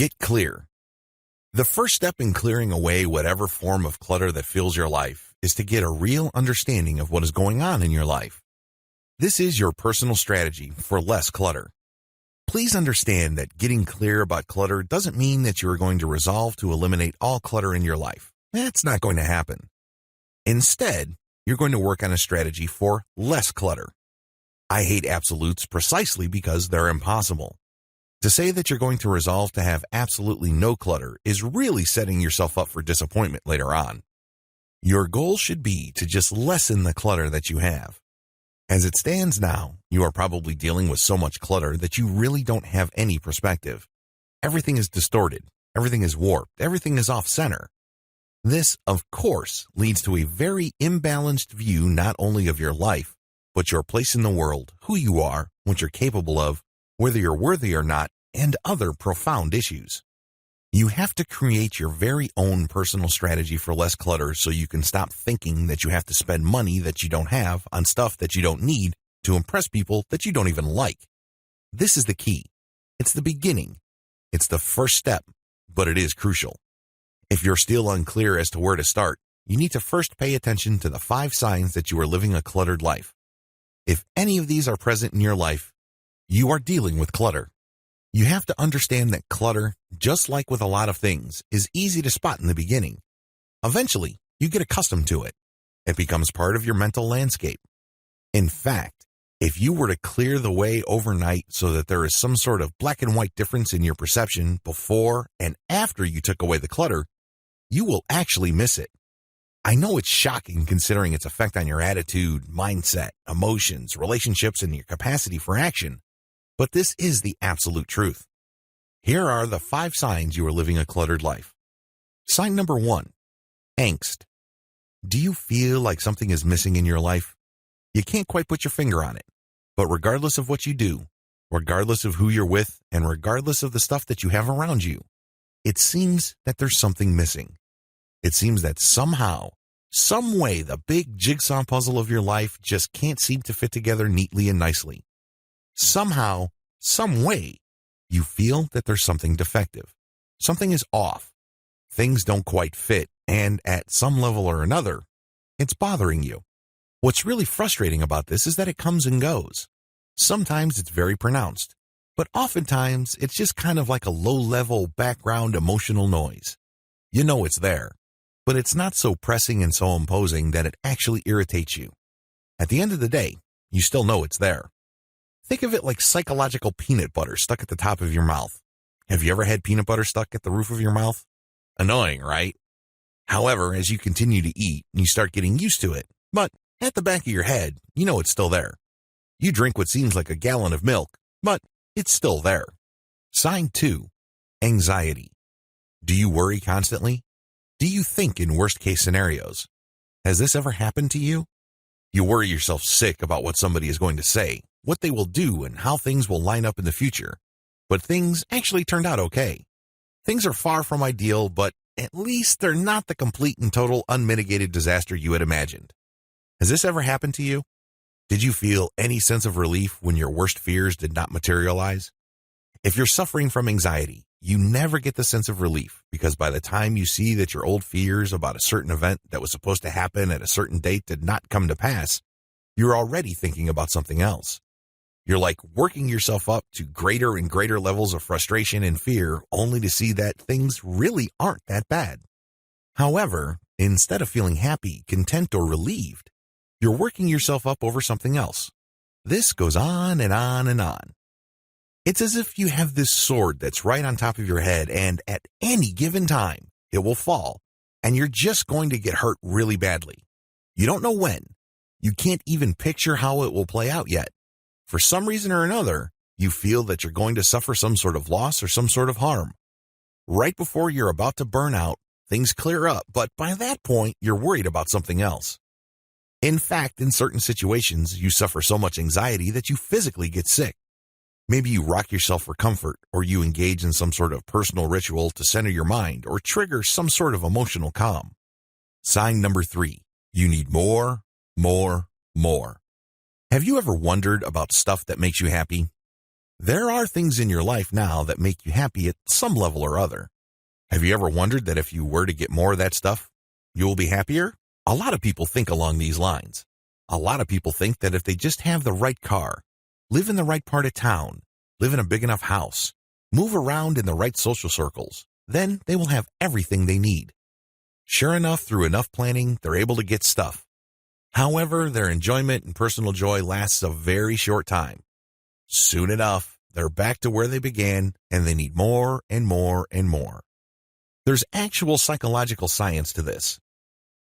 Get clear. The first step in clearing away whatever form of clutter that fills your life is to get a real understanding of what is going on in your life. This is your personal strategy for less clutter. Please understand that getting clear about clutter doesn't mean that you are going to resolve to eliminate all clutter in your life. That's not going to happen. Instead, you're going to work on a strategy for less clutter. I hate absolutes precisely because they're impossible. To say that you're going to resolve to have absolutely no clutter is really setting yourself up for disappointment later on. Your goal should be to just lessen the clutter that you have. As it stands now, you are probably dealing with so much clutter that you really don't have any perspective. Everything is distorted, everything is warped, everything is off-center. This, of course, leads to a very imbalanced view not only of your life, but your place in the world, who you are, what you're capable of, whether you're worthy or not, and other profound issues. You have to create your very own personal strategy for less clutter so you can stop thinking that you have to spend money that you don't have on stuff that you don't need to impress people that you don't even like. This is the key. It's the beginning. It's the first step, but it is crucial. If you're still unclear as to where to start, you need to first pay attention to the 5 signs that you are living a cluttered life. If any of these are present in your life, you are dealing with clutter. You have to understand that clutter, just like with a lot of things, is easy to spot in the beginning. Eventually, you get accustomed to it. It becomes part of your mental landscape. In fact, if you were to clear the way overnight so that there is some sort of black and white difference in your perception before and after you took away the clutter, you will actually miss it. I know it's shocking considering its effect on your attitude, mindset, emotions, relationships, and your capacity for action, but this is the absolute truth. Here are the 5 signs you are living a cluttered life. Sign number 1, angst. Do you feel like something is missing in your life? You can't quite put your finger on it, but regardless of what you do, regardless of who you're with, and regardless of the stuff that you have around you, it seems that there's something missing. It seems that somehow, some way, the big jigsaw puzzle of your life just can't seem to fit together neatly and nicely. Somehow, some way, you feel that there's something defective. Something is off. Things don't quite fit, and at some level or another, it's bothering you. What's really frustrating about this is that it comes and goes. Sometimes it's very pronounced, but oftentimes it's just kind of like a low-level background emotional noise. You know it's there, but it's not so pressing and so imposing that it actually irritates you. At the end of the day, you still know it's there. Think of it like psychological peanut butter stuck at the top of your mouth. Have you ever had peanut butter stuck at the roof of your mouth? Annoying, right? However, as you continue to eat, you start getting used to it, but at the back of your head, you know it's still there. You drink what seems like a gallon of milk, but it's still there. Sign 2, anxiety. Do you worry constantly? Do you think in worst-case scenarios? Has this ever happened to you? You worry yourself sick about what somebody is going to say, what they will do, and how things will line up in the future. But things actually turned out okay. Things are far from ideal, but at least they're not the complete and total unmitigated disaster you had imagined. Has this ever happened to you? Did you feel any sense of relief when your worst fears did not materialize? If you're suffering from anxiety, you never get the sense of relief because by the time you see that your old fears about a certain event that was supposed to happen at a certain date did not come to pass, you're already thinking about something else. You're like working yourself up to greater and greater levels of frustration and fear only to see that things really aren't that bad. However, instead of feeling happy, content, or relieved, you're working yourself up over something else. This goes on and on and on. It's as if you have this sword that's right on top of your head, and at any given time, it will fall, and you're just going to get hurt really badly. You don't know when. You can't even picture how it will play out yet. For some reason or another, you feel that you're going to suffer some sort of loss or some sort of harm. Right before you're about to burn out, things clear up, but by that point, you're worried about something else. In fact, in certain situations, you suffer so much anxiety that you physically get sick. Maybe you rock yourself for comfort, or you engage in some sort of personal ritual to center your mind or trigger some sort of emotional calm. Sign number 3, you need more. Have you ever wondered about stuff that makes you happy? There are things in your life now that make you happy at some level or other. Have you ever wondered that if you were to get more of that stuff, you will be happier? A lot of people think along these lines. A lot of people think that if they just have the right car, live in the right part of town, live in a big enough house, move around in the right social circles, then they will have everything they need. Sure enough, through enough planning, they're able to get stuff. However, their enjoyment and personal joy lasts a very short time. Soon enough, they're back to where they began, and they need more and more and more. There's actual psychological science to this.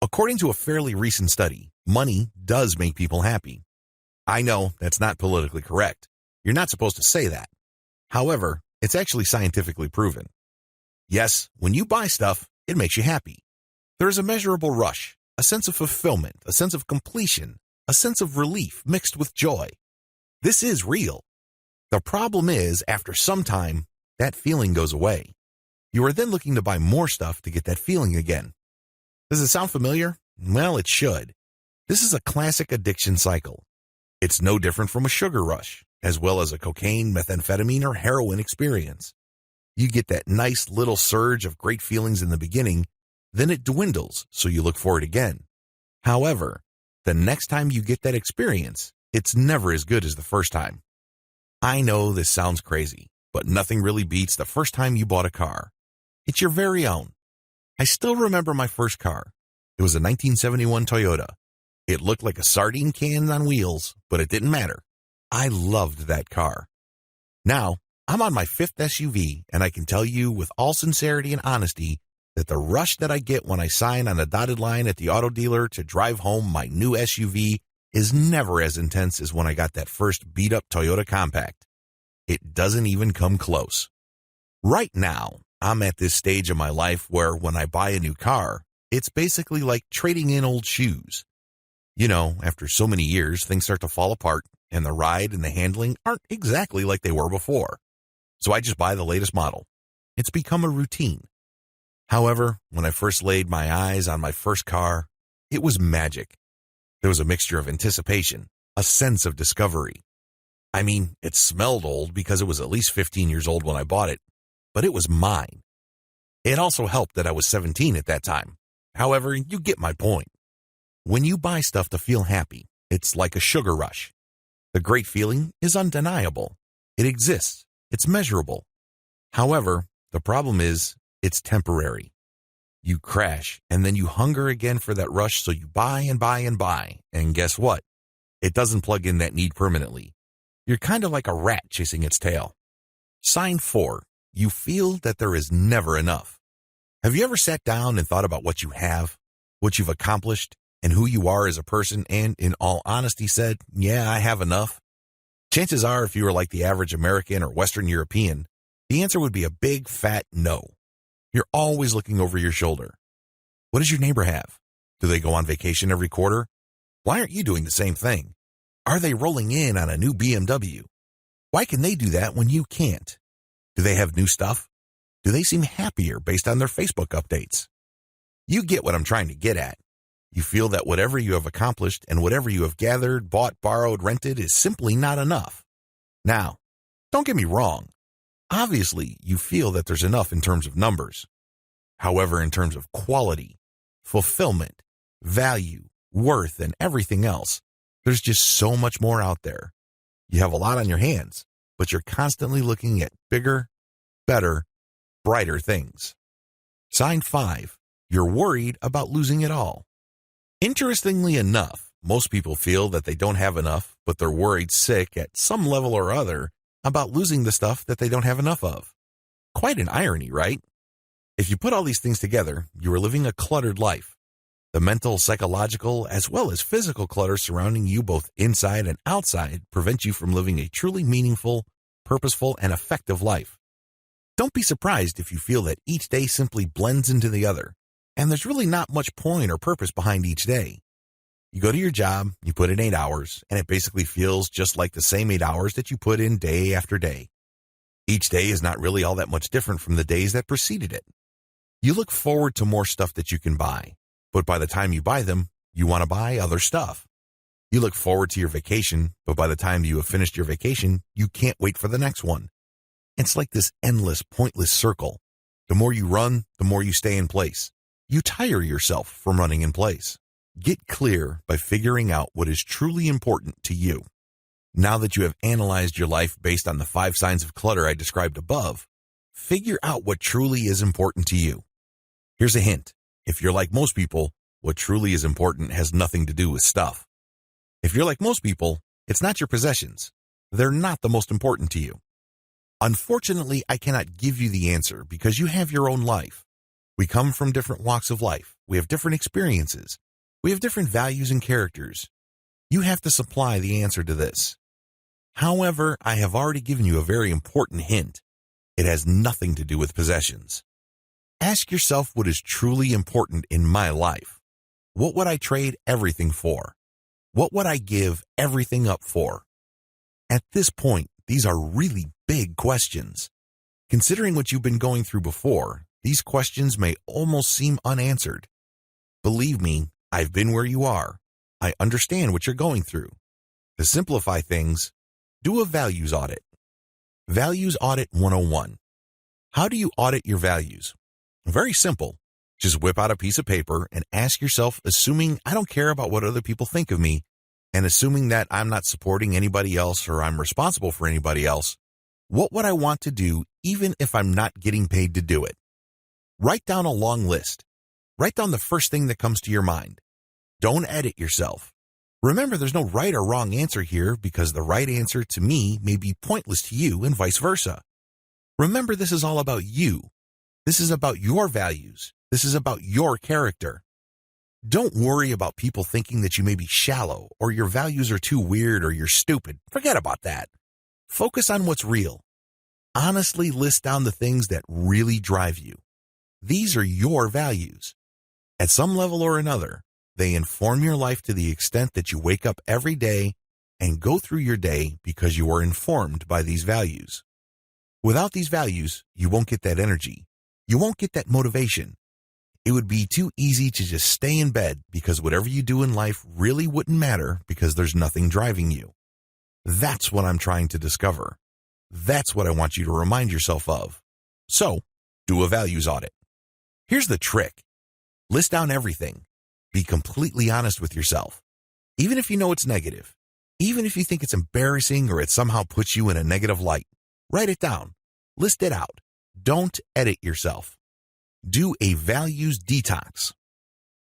According to a fairly recent study, money does make people happy. I know that's not politically correct. You're not supposed to say that. However, it's actually scientifically proven. Yes, when you buy stuff, it makes you happy. There is a measurable rush, a sense of fulfillment, a sense of completion, a sense of relief mixed with joy. This is real. The problem is, after some time, that feeling goes away. You are then looking to buy more stuff to get that feeling again. Does it sound familiar? Well, it should. This is a classic addiction cycle. It's no different from a sugar rush, as well as a cocaine, methamphetamine, or heroin experience. You get that nice little surge of great feelings in the beginning, then it dwindles, so you look for it again. However, the next time you get that experience, it's never as good as the first time. I know this sounds crazy, but nothing really beats the first time you bought a car. It's your very own. I still remember my first car. It was a 1971 Toyota. It looked like a sardine can on wheels, but it didn't matter. I loved that car. Now, I'm on my fifth SUV, and I can tell you with all sincerity and honesty that the rush that I get when I sign on a dotted line at the auto dealer to drive home my new SUV is never as intense as when I got that first beat-up Toyota Compact. It doesn't even come close. Right now, I'm at this stage of my life where when I buy a new car, it's basically like trading in old shoes. You know, after so many years, things start to fall apart, and the ride and the handling aren't exactly like they were before. So I just buy the latest model. It's become a routine. However, when I first laid my eyes on my first car, it was magic. There was a mixture of anticipation, a sense of discovery. I mean, it smelled old because it was at least 15 years old when I bought it, but it was mine. It also helped that I was 17 at that time. However, you get my point. When you buy stuff to feel happy, it's like a sugar rush. The great feeling is undeniable. It exists. It's measurable. However, the problem is, it's temporary. You crash, and then you hunger again for that rush, so you buy and buy and buy. And guess what? It doesn't plug in that need permanently. You're kind of like a rat chasing its tail. Sign 4. You feel that there is never enough. Have you ever sat down and thought about what you have, what you've accomplished, and who you are as a person, and in all honesty said, yeah, I have enough? Chances are, if you were like the average American or Western European, the answer would be a big, fat no. You're always looking over your shoulder. What does your neighbor have? Do they go on vacation every quarter? Why aren't you doing the same thing? Are they rolling in on a new BMW? Why can they do that when you can't? Do they have new stuff? Do they seem happier based on their Facebook updates? You get what I'm trying to get at. You feel that whatever you have accomplished and whatever you have gathered, bought, borrowed, rented is simply not enough. Now, don't get me wrong. Obviously, you feel that there's enough in terms of numbers. However, in terms of quality, fulfillment, value, worth, and everything else, there's just so much more out there. You have a lot on your hands, but you're constantly looking at bigger, better, brighter things. Sign 5. You're worried about losing it all. Interestingly enough, most people feel that they don't have enough, but they're worried sick at some level or other about losing the stuff that they don't have enough of. Quite an irony, right? If you put all these things together, you are living a cluttered life. The mental, psychological, as well as physical clutter surrounding you both inside and outside prevent you from living a truly meaningful, purposeful, and effective life. Don't be surprised if you feel that each day simply blends into the other, and there's really not much point or purpose behind each day. You go to your job, you put in 8 hours, and it basically feels just like the same 8 hours that you put in day after day. Each day is not really all that much different from the days that preceded it. You look forward to more stuff that you can buy, but by the time you buy them, you want to buy other stuff. You look forward to your vacation, but by the time you have finished your vacation, you can't wait for the next one. It's like this endless, pointless circle. The more you run, the more you stay in place. You tire yourself from running in place. Get clear by figuring out what is truly important to you. Now that you have analyzed your life based on the 5 signs of clutter I described above, figure out what truly is important to you. Here's a hint. If you're like most people, what truly is important has nothing to do with stuff. If you're like most people, it's not your possessions. They're not the most important to you. Unfortunately, I cannot give you the answer because you have your own life. We come from different walks of life. We have different experiences. We have different values and characters. You have to supply the answer to this. However, I have already given you a very important hint. It has nothing to do with possessions. Ask yourself what is truly important in my life. What would I trade everything for? What would I give everything up for? At this point, these are really big questions. Considering what you've been going through before, these questions may almost seem unanswered. Believe me, I've been where you are. I understand what you're going through. To simplify things, do a values audit. Values Audit 101. How do you audit your values? Very simple. Just whip out a piece of paper and ask yourself, assuming I don't care about what other people think of me, and assuming that I'm not supporting anybody else or I'm responsible for anybody else, what would I want to do even if I'm not getting paid to do it? Write down a long list. Write down the first thing that comes to your mind. Don't edit yourself. Remember, there's no right or wrong answer here because the right answer to me may be pointless to you and vice versa. Remember, this is all about you. This is about your values. This is about your character. Don't worry about people thinking that you may be shallow or your values are too weird or you're stupid. Forget about that. Focus on what's real. Honestly list down the things that really drive you. These are your values. At some level or another, they inform your life to the extent that you wake up every day and go through your day because you are informed by these values. Without these values, you won't get that energy. You won't get that motivation. It would be too easy to just stay in bed because whatever you do in life really wouldn't matter because there's nothing driving you. That's what I'm trying to discover. That's what I want you to remind yourself of. So, do a values audit. Here's the trick. List down everything. Be completely honest with yourself. Even if you know it's negative, even if you think it's embarrassing or it somehow puts you in a negative light, write it down. List it out. Don't edit yourself. Do a values detox.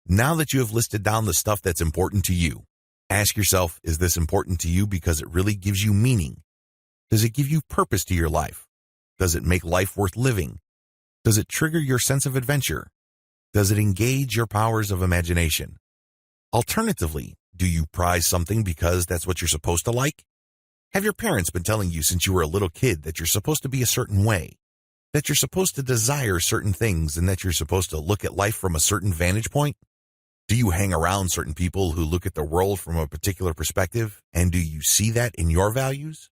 Now that you have listed down the stuff that's important to you, ask yourself, is this important to you because it really gives you meaning? Does it give you purpose to your life? Does it make life worth living? Does it trigger your sense of adventure? Does it engage your powers of imagination? Alternatively, do you prize something because that's what you're supposed to like? Have your parents been telling you since you were a little kid that you're supposed to be a certain way? That you're supposed to desire certain things and that you're supposed to look at life from a certain vantage point? Do you hang around certain people who look at the world from a particular perspective? And do you see that in your values?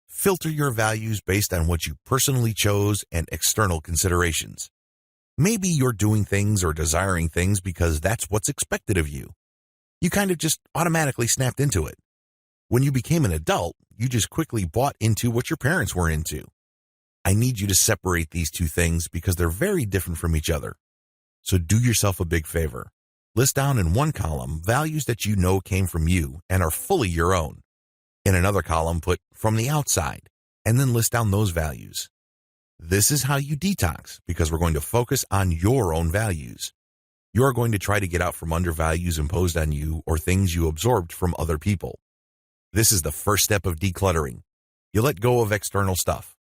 Filter your values based on what you personally chose and external considerations. Maybe you're doing things or desiring things because that's what's expected of you. You kind of just automatically snapped into it. When you became an adult, you just quickly bought into what your parents were into. I need you to separate these two things because they're very different from each other. So do yourself a big favor. List down in one column values that you know came from you and are fully your own. In another column, put from the outside, and then list down those values. This is how you detox because we're going to focus on your own values. You are going to try to get out from under values imposed on you or things you absorbed from other people. This is the first step of decluttering. You let go of external stuff.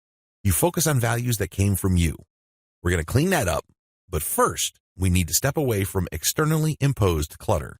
You focus on values that came from you. We're going to clean that up, but first, we need to step away from externally imposed clutter.